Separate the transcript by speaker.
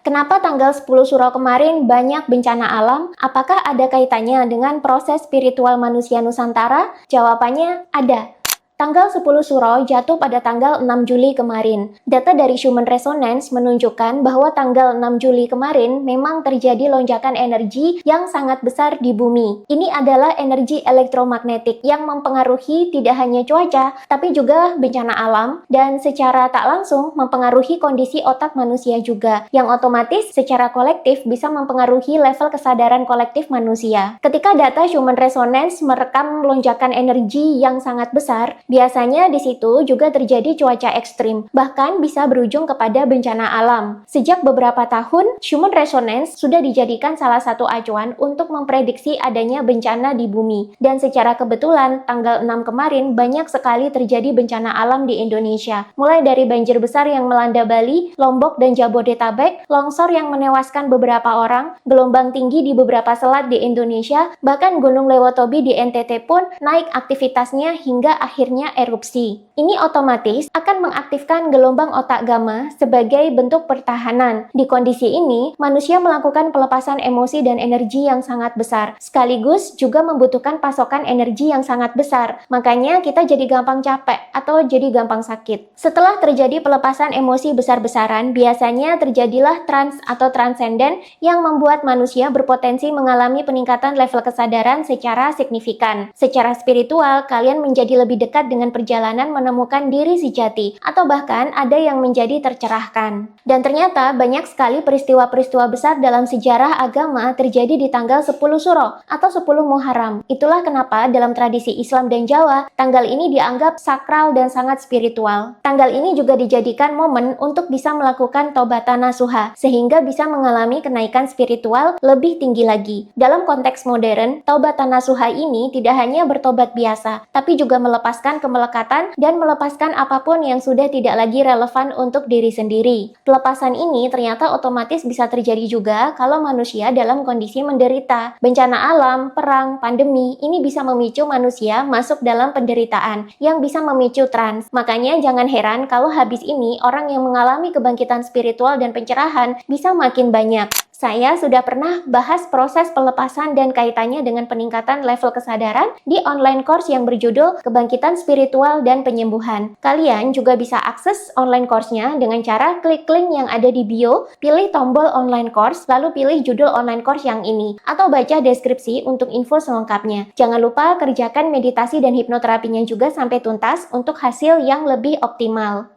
Speaker 1: Kenapa tanggal 10 Suro kemarin banyak bencana alam? Apakah ada kaitannya dengan proses spiritual manusia Nusantara? Jawabannya ada. Tanggal 10 Suro jatuh pada tanggal 6 Juli kemarin. Data dari Human Resonance menunjukkan bahwa tanggal 6 Juli kemarin memang terjadi lonjakan energi yang sangat besar di bumi. Ini adalah energi elektromagnetik yang mempengaruhi tidak hanya cuaca, tapi juga bencana alam dan secara tak langsung mempengaruhi kondisi otak manusia juga, yang otomatis secara kolektif bisa mempengaruhi level kesadaran kolektif manusia. Ketika data Human Resonance merekam lonjakan energi yang sangat besar, biasanya di situ juga terjadi cuaca ekstrim, bahkan bisa berujung kepada bencana alam. Sejak beberapa tahun, Human Resonance sudah dijadikan salah satu acuan untuk memprediksi adanya bencana di bumi. Dan secara kebetulan, tanggal 6 kemarin banyak sekali terjadi bencana alam di Indonesia. Mulai dari banjir besar yang melanda Bali, Lombok, dan Jabodetabek, longsor yang menewaskan beberapa orang, gelombang tinggi di beberapa selat di Indonesia, bahkan Gunung Lewotobi di NTT pun naik aktivitasnya hingga akhirnya erupsi. Ini otomatis akan mengaktifkan gelombang otak gamma sebagai bentuk pertahanan. Di kondisi ini, manusia melakukan pelepasan emosi dan energi yang sangat besar, sekaligus juga membutuhkan pasokan energi yang sangat besar. Makanya kita jadi gampang capek atau jadi gampang sakit. Setelah terjadi pelepasan emosi besar-besaran, biasanya terjadilah trans atau transenden yang membuat manusia berpotensi mengalami peningkatan level kesadaran secara signifikan. Secara spiritual, kalian menjadi lebih dekat dengan perjalanan menemukan diri sejati, atau bahkan ada yang menjadi tercerahkan. Dan ternyata banyak sekali peristiwa-peristiwa besar dalam sejarah agama terjadi di tanggal 10 Suro atau 10 Muharram. Itulah kenapa dalam tradisi Islam dan Jawa, tanggal ini dianggap sakral dan sangat spiritual. Tanggal ini juga dijadikan momen untuk bisa melakukan taubatan nasuha, sehingga bisa mengalami kenaikan spiritual lebih tinggi lagi. Dalam konteks modern, taubatan nasuha ini tidak hanya bertobat biasa, tapi juga melepaskan kemelekatan dan melepaskan apapun yang sudah tidak lagi relevan untuk diri sendiri. Pelepasan ini ternyata otomatis bisa terjadi juga kalau manusia dalam kondisi menderita. Bencana alam, perang, pandemi, ini bisa memicu manusia masuk dalam penderitaan yang bisa memicu trans. Makanya jangan heran kalau habis ini orang yang mengalami kebangkitan spiritual dan pencerahan bisa makin banyak. Saya sudah pernah bahas proses pelepasan dan kaitannya dengan peningkatan level kesadaran di online course yang berjudul Kebangkitan Spiritual dan Penyembuhan. Kalian juga bisa akses online course-nya dengan cara klik link yang ada di bio, pilih tombol online course, lalu pilih judul online course yang ini, atau baca deskripsi untuk info selengkapnya. Jangan lupa kerjakan meditasi dan hipnoterapinya juga sampai tuntas untuk hasil yang lebih optimal.